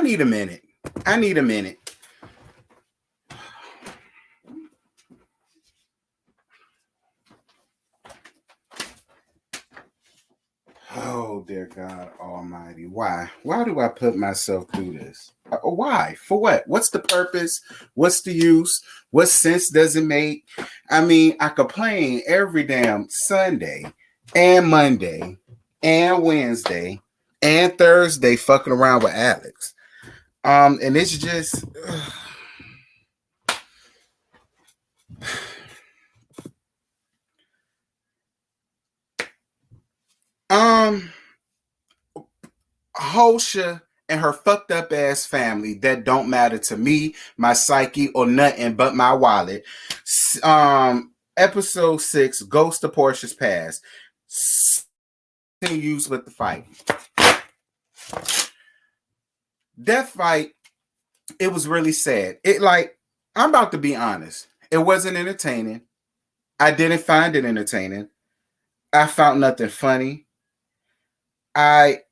need a minute. I need a minute. Oh, dear God Almighty. Why? Why do I put myself through this? Why? For what? What's the purpose? What's the use? What sense does it make? I mean, I complain every damn Sunday and Monday and Wednesday and Thursday fucking around with Alex. And it's just... Porsha and her fucked up ass family that don't matter to me, my psyche, or nothing but my wallet. Episode 6, Ghost of Porsha's Past. Continues with the fight. That fight, it was really sad. I'm about to be honest. It wasn't entertaining. I didn't find it entertaining. I found nothing funny. It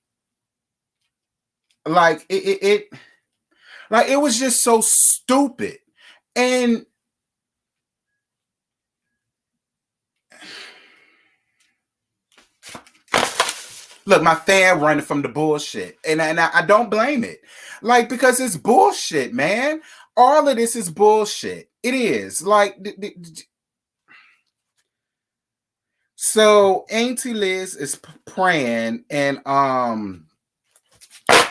was just so stupid. And look, my fan running from the bullshit. And I don't blame it. Because it's bullshit, man. All of this is bullshit. It is. So Auntie Liz is praying, and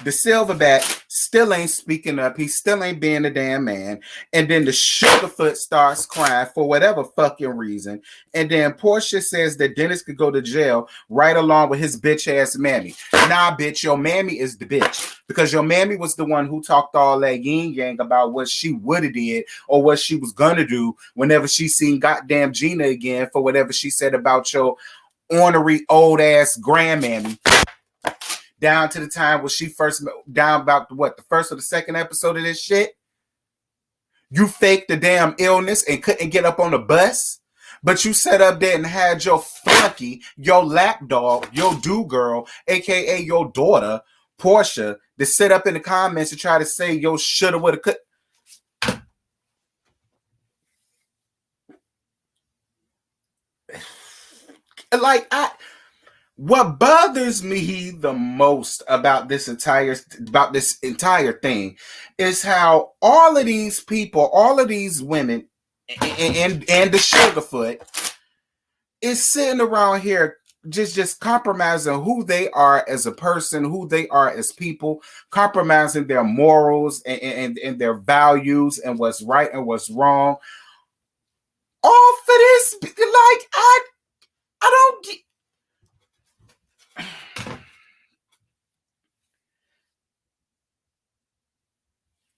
the silverback still ain't speaking up. He still ain't being a damn man. And then the Sugarfoot starts crying for whatever fucking reason. And then Porsha says that Dennis could go to jail right along with his bitch ass mammy. Nah, bitch, your mammy is the bitch. Because your mammy was the one who talked all that yin yang about what she would have did or what she was gonna do whenever she seen goddamn Gina again for whatever she said about your ornery old ass grandmammy. Down to the time when she first, down about the first or the second episode of this shit. You faked the damn illness and couldn't get up on the bus, but you sat up there and had your flunky, your lapdog, your do-girl, aka your daughter, Porsha, to sit up in the comments and try to say yo shoulda, woulda, could. What bothers me the most about this entire thing is how all of these people, all of these women, and the Sugarfoot is sitting around here just compromising who they are as a person, who they are as people, compromising their morals and their values and what's right and what's wrong. All for this, I don't get.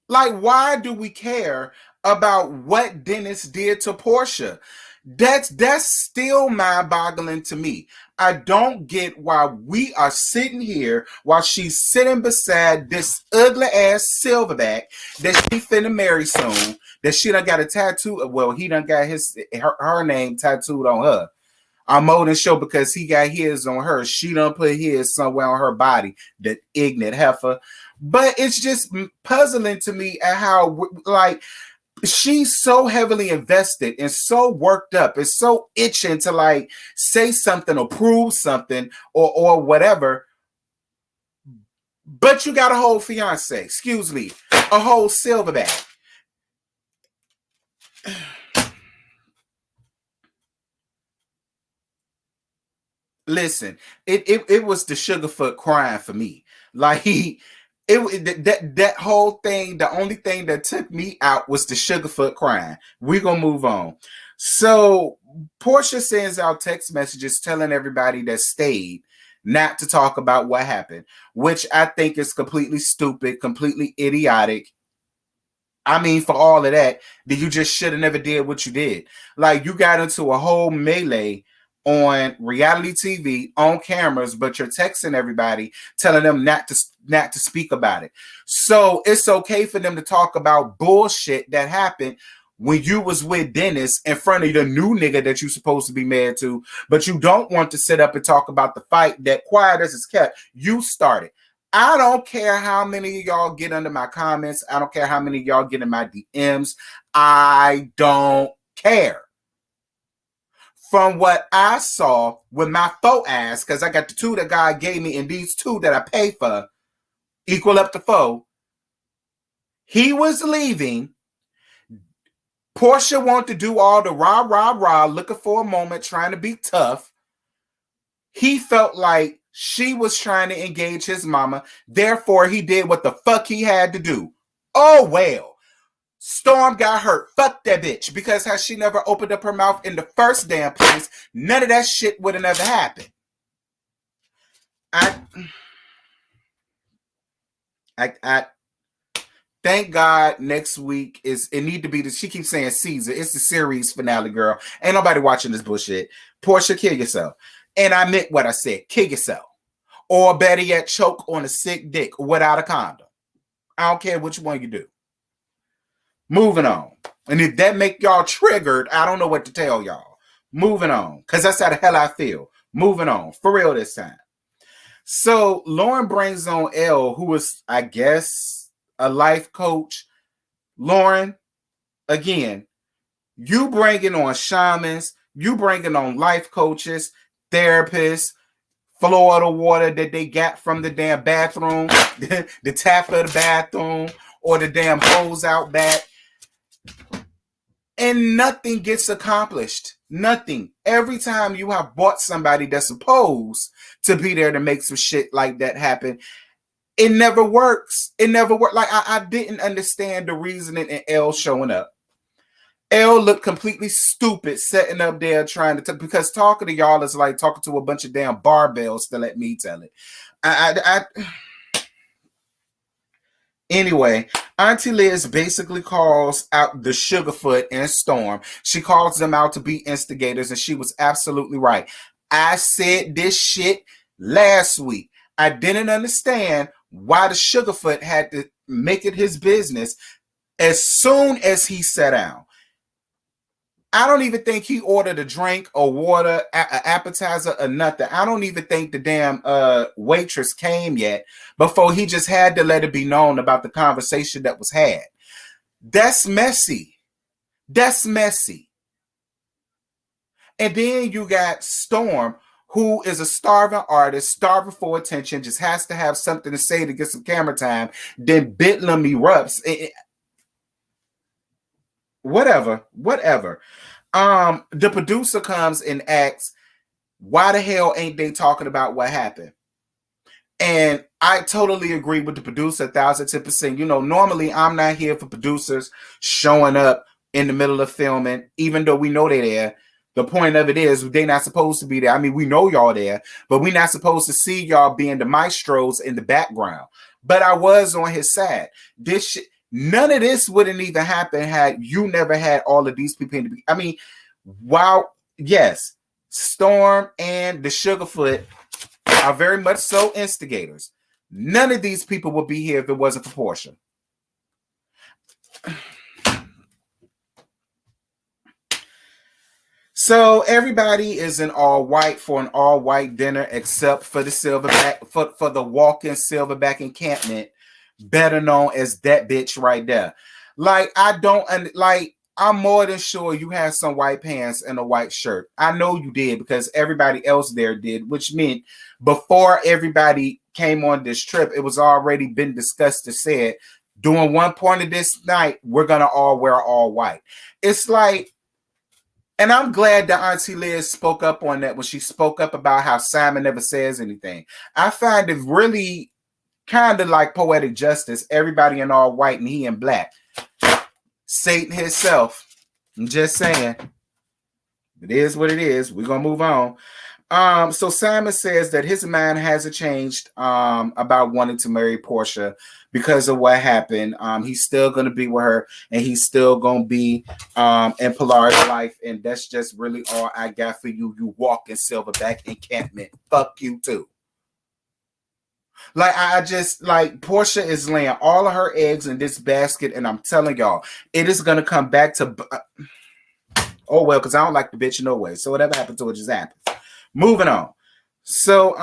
Why do we care about what Dennis did to Porsha? That's still mind-boggling to me. I don't get why we are sitting here while she's sitting beside this ugly ass silverback that she finna marry soon, that she done got a tattoo. Well, he done got her name tattooed on her. I'm more than sure because he got his on her. She done put his somewhere on her body, the ignorant heifer. But it's just puzzling to me at how, she's so heavily invested and so worked up and so itching to, say something or prove something or whatever. But you got a whole fiance, excuse me, a whole silverback. Listen, it was the Sugarfoot crying for me. That whole thing, the only thing that took me out was the Sugarfoot crying. We're going to move on. So Porsha sends out text messages telling everybody that stayed not to talk about what happened, which I think is completely stupid, completely idiotic. I mean, for all of that, you just should have never did what you did. You got into a whole melee on reality TV, on cameras, but you're texting everybody, telling them not to speak about it. So it's okay for them to talk about bullshit that happened when you was with Dennis in front of the new nigga that you supposed to be married to, but you don't want to sit up and talk about the fight that, quiet as it's kept, you started. I don't care how many of y'all get under my comments. I don't care how many of y'all get in my DMs. I don't care. From what I saw with my faux ass, because I got the 2 that God gave me and these 2 that I pay for equal up to 4. He was leaving. Porsha wanted to do all the rah, looking for a moment, trying to be tough. He felt like she was trying to engage his mama. Therefore, he did what the fuck he had to do. Oh, well. Storm got hurt. Fuck that bitch. Because how she never opened up her mouth in the first damn place, none of that shit would have never happened. I thank God next week it need to be she keeps saying season. It's the series finale, girl. Ain't nobody watching this bullshit. Porsha, kill yourself. And I meant what I said. Kill yourself. Or better yet, choke on a sick dick without a condom. I don't care which one you do. Moving on. And if that make y'all triggered, I don't know what to tell y'all. Moving on. Because that's how the hell I feel. Moving on. For real this time. So Lauren brings on Elle, who is, I guess, a life coach. Lauren, again, you bringing on shamans, you bringing on life coaches, therapists, Florida water that they got from the damn bathroom, the tap of the bathroom, or the damn hose out back. And nothing gets accomplished. Nothing. Every time you have bought somebody that's supposed to be there to make some shit like that happen, it never works. It never worked. Like, I didn't understand the reasoning in Elle showing up. Elle looked completely stupid sitting up there trying to because talking to y'all is like talking to a bunch of damn barbells, to let me tell it. Anyway, Auntie Liz basically calls out the Sugarfoot and Storm. She calls them out to be instigators, and she was absolutely right. I said this shit last week. I didn't understand why the Sugarfoot had to make it his business as soon as he sat down. I don't even think he ordered a drink or water, appetizer or nothing. I don't even think the damn waitress came yet before he just had to let it be known about the conversation that was had. That's messy. That's messy. And then you got Storm, who is a starving artist, starving for attention, just has to have something to say to get some camera time. Then Bedlam erupts. Whatever. The producer comes and asks, why the hell ain't they talking about what happened? And I totally agree with the producer 1,010%. You know, normally I'm not here for producers showing up in the middle of filming, even though we know they're there. The point of it is they're not supposed to be there. I mean, we know y'all there, but we're not supposed to see y'all being the maestros in the background. But I was on his side. This shit, none of this wouldn't even happen had you never had all of these people in the. I mean, wow, yes, Storm and the Sugarfoot are very much so instigators. None of these people would be here if it wasn't for Porsha. So everybody is in all white for an all white dinner except for the Silverback, for the walking Silverback encampment, better known as that bitch right there. Like, I'm more than sure you had some white pants and a white shirt. I know you did because everybody else there did, which meant before everybody came on this trip, it was already been discussed and said, during one point of this night, we're going to all wear all white. It's like, and I'm glad that Auntie Liz spoke up on that when she spoke up about how Simon never says anything. I find it really kind of like poetic justice. Everybody in all white and he in black. Satan himself. I'm just saying. It is what it is. We're going to move on. So Simon says that his mind hasn't changed about wanting to marry Porsha because of what happened. He's still going to be with her and he's still going to be in Pilar's life. And that's just really all I got for you. You walking Silverback encampment. Fuck you too. Like, I just, like, Porsha is laying all of her eggs in this basket, and I'm telling y'all, it is going to come back to, oh, well, because I don't like the bitch no way. So whatever happened to it just happened. Moving on. So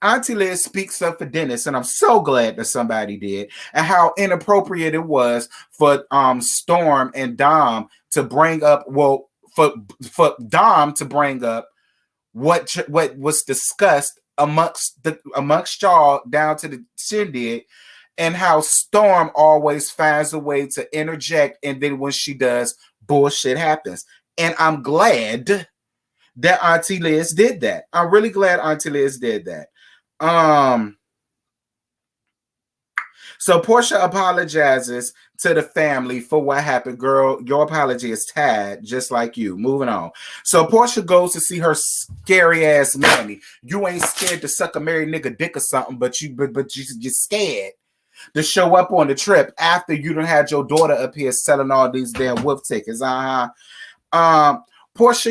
Auntie Liz speaks up for Dennis, and I'm so glad that somebody did, and how inappropriate it was for Storm and Dom to bring up, well, for Dom to bring up what was discussed amongst y'all down to the shindig, and how Storm always finds a way to interject, and then when she does, bullshit happens. And I'm glad that Auntie Liz did that. I'm really glad Auntie Liz did that. So Porsha apologizes to the family for what happened. Girl, your apology is tad, just like you. Moving on. So Porsha goes to see her scary ass mammy. You ain't scared to suck a married nigga dick or something, but you just scared to show up on the trip after you done had your daughter up here selling all these damn wolf tickets. Porsha,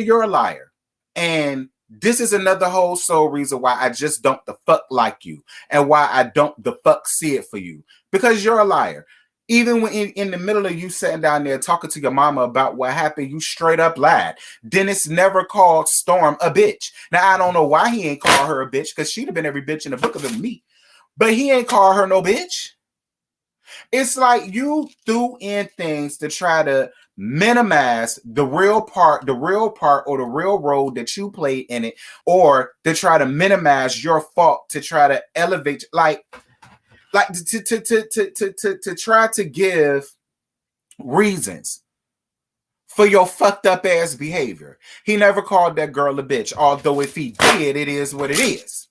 you're a liar. And this is another whole sole reason why I just don't the fuck like you, and why I don't the fuck see it for you, because you're a liar. Even when in the middle of you sitting down there talking to your mama about what happened, you straight up lied. Dennis never called Storm a bitch. Now, I don't know why he ain't called her a bitch, because she'd have been every bitch in the book of the meat. But he ain't called her no bitch. It's like you threw in things to try to minimize the real part or the real role that you played in it, or to try to minimize your fault, to try to elevate, like to try to give reasons for your fucked up ass behavior. He never called that girl a bitch, although if he did, it is what it is.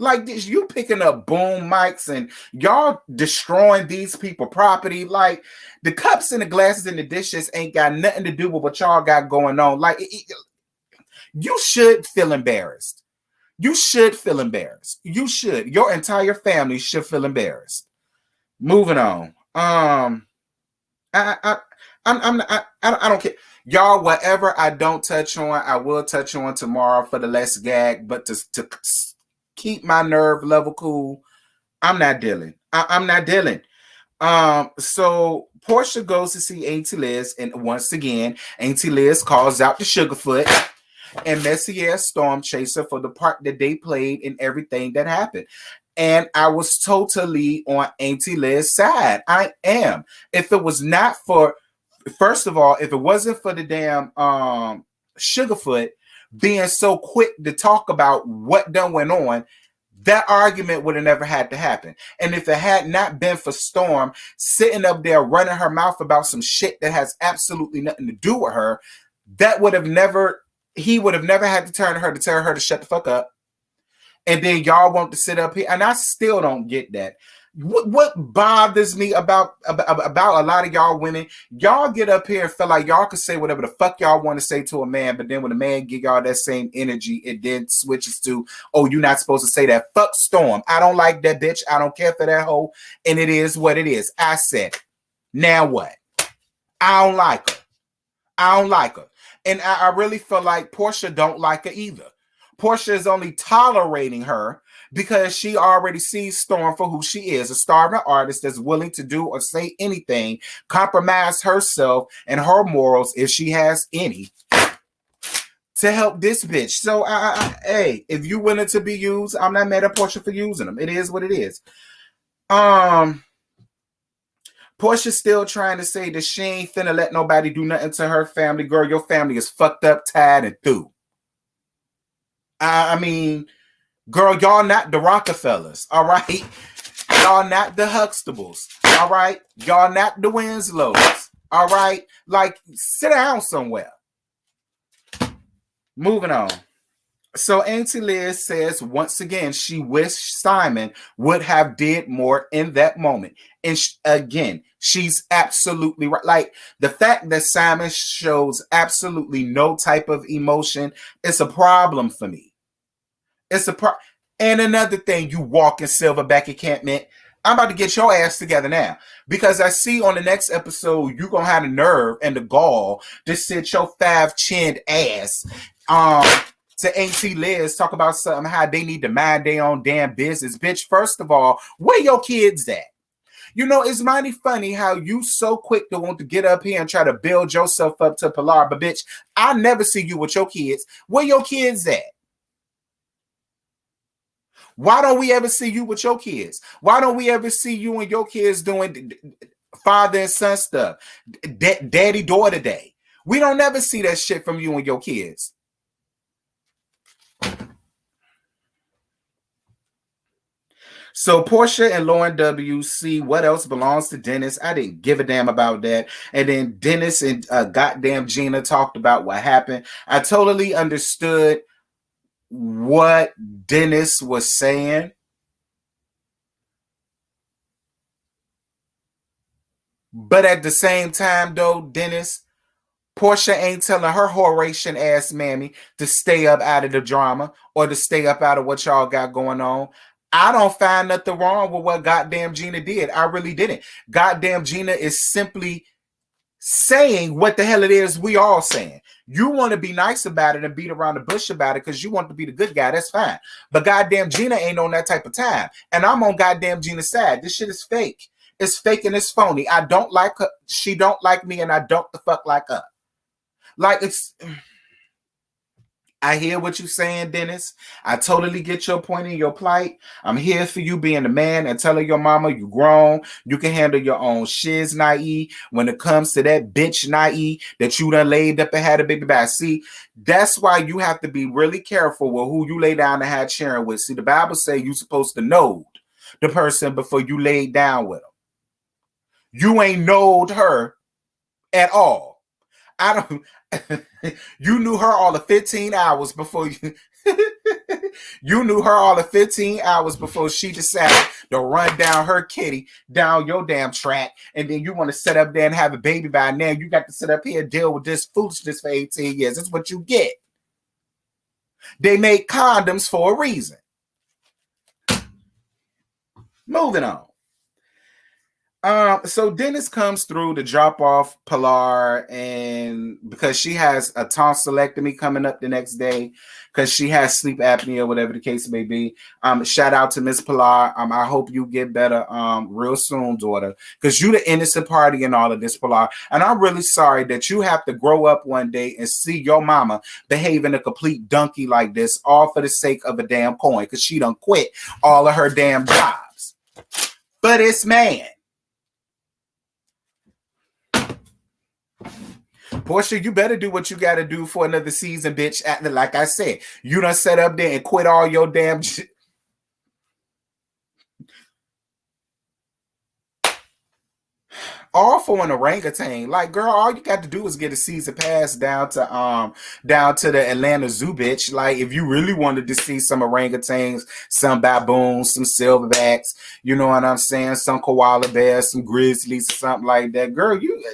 Like this, you picking up boom mics and y'all destroying these people property. Like the cups and the glasses and the dishes ain't got nothing to do with what y'all got going on. Like you should feel embarrassed. You should feel embarrassed. You should. Your entire family should feel embarrassed. Moving on. I don't care. Y'all, whatever I don't touch on, I will touch on tomorrow for the less gag, but to keep my nerve level cool, I'm not dealing. I'm not dealing. So Porsha goes to see Auntie Liz, and once again, Auntie Liz calls out the Sugarfoot and messy ass Storm Chaser for the part that they played in everything that happened. And I was totally on Auntie Liz's side. I am. If it was not for, first of all, if it wasn't for the damn Sugarfoot being so quick to talk about what done went on, that argument would have never had to happen. And if it had not been for Storm sitting up there running her mouth about some shit that has absolutely nothing to do with her, that would have never, he would have never had to turn to her to tell her to shut the fuck up. And then y'all want to sit up here, and I still don't get that. What bothers me about a lot of y'all women, y'all get up here and feel like y'all can say whatever the fuck y'all want to say to a man, but then when a man give y'all that same energy, it then switches to, oh, you're not supposed to say that. Fuck Storm. I don't like that bitch. I don't care for that hoe, and it is what it is. I said, now what? I don't like her. I don't like her. And I really feel like Porsha don't like her either. Porsha is only tolerating her because she already sees Storm for who she is, a starving artist that's willing to do or say anything, compromise herself and her morals, if she has any, to help this bitch. So, hey, if you willing to be used, I'm not mad at Porsha for using them. It is what it is. Porsha's still trying to say that she ain't finna let nobody do nothing to her family. Girl, your family is fucked up, tired, and through. I mean, girl, y'all not the Rockefellers, all right? Y'all not the Huxtables, all right? Y'all not the Winslows, all right? Like, sit down somewhere. Moving on. So Auntie Liz says once again she wished Simon would have did more in that moment. And again, she's absolutely right. Like the fact that Simon shows absolutely no type of emotion is a problem for me. It's a problem. And another thing, you walking silverback encampment, I'm about to get your ass together now. Because I see on the next episode, you're going to have the nerve and the gall to sit your five-chinned ass to Auntie Liz, talk about something, how they need to mind their own damn business. Bitch, first of all, where your kids at? You know, it's mighty funny how you so quick to want to get up here and try to build yourself up to Pilar, but bitch, I never see you with your kids. Where your kids at? Why don't we ever see you with your kids? Why don't we ever see you and your kids doing father and son stuff? Daddy daughter day. We don't never see that shit from you and your kids. So Porsha and Lauren W. see what else belongs to Dennis. I didn't give a damn about that. And then Dennis and goddamn Gina talked about what happened. I totally understood what Dennis was saying. But at the same time, though, Dennis, Porsha ain't telling her Horatian ass mammy to stay up out of the drama or to stay up out of what y'all got going on. I don't find nothing wrong with what goddamn Gina did. I really didn't. Goddamn Gina is simply saying what the hell it is we all saying. You want to be nice about it and beat around the bush about it because you want to be the good guy. That's fine. But goddamn Gina ain't on that type of time. And I'm on goddamn Gina's side. This shit is fake. It's fake and it's phony. I don't like her. She don't like me and I don't the fuck like her. Like it's... I hear what you're saying, Dennis. I totally get your point and your plight. I'm here for you being a man and telling your mama you grown. You can handle your own shiz, naive. When it comes to that bitch, naive, that you done laid up and had a baby by. See, that's why you have to be really careful with who you lay down and have sharing with. See, the Bible say you're supposed to know the person before you lay down with them. You ain't knowed her at all. I don't... You knew her all of 15 hours before you... You knew her all of 15 hours before she decided to run down her kitty down your damn track, and then you want to sit up there and have a baby by now. You got to sit up here and deal with this foolishness for 18 years. That's what you get. They make condoms for a reason. Moving on. So Dennis comes through to drop off Pilar, and because she has a tonsillectomy coming up the next day, because she has sleep apnea, whatever the case may be. Shout out to Miss Pilar. I hope you get better real soon, daughter, because you the innocent party in all of this, Pilar. And I'm really sorry that you have to grow up one day and see your mama behaving a complete donkey like this, all for the sake of a damn coin, because she done quit all of her damn jobs. But it's man. Porsha, you better do what you got to do for another season, bitch. Like I said, you done set up there and quit all your damn shit. All for an orangutan. Like, girl, all you got to do is get a season pass down to the Atlanta Zoo, bitch. Like, if you really wanted to see some orangutans, some baboons, some silverbacks, you know what I'm saying? Some koala bears, some grizzlies, something like that. Girl, you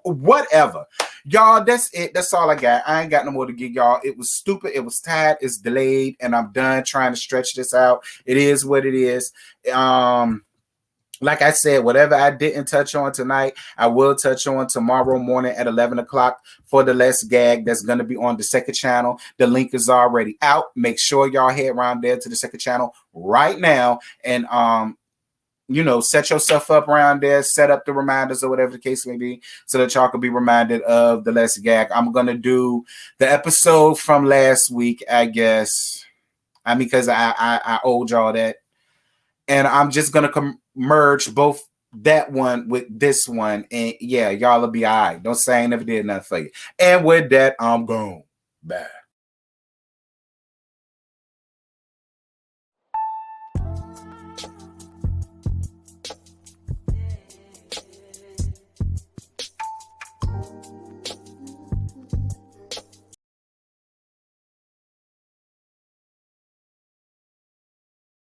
whatever. Y'all, that's it. That's all I got. I ain't got no more to give y'all. It was stupid. It was tired. It's delayed, and I'm done trying to stretch this out. It is what it is. Like I said, whatever I didn't touch on tonight, I will touch on tomorrow morning at 11 o'clock for the Let's Gag. That's going to be on the second channel. The link is already out. Make sure y'all head around there to the second channel right now and, you know, set yourself up around there, set up the reminders or whatever the case may be so that y'all can be reminded of the Let's Gag. I'm going to do the episode from last week, I guess. I mean, because I owed y'all that. And I'm just going to merge both that one with this one. And yeah, y'all will be all right. Don't say I ain't never did nothing for you. And with that, I'm gone. Bye.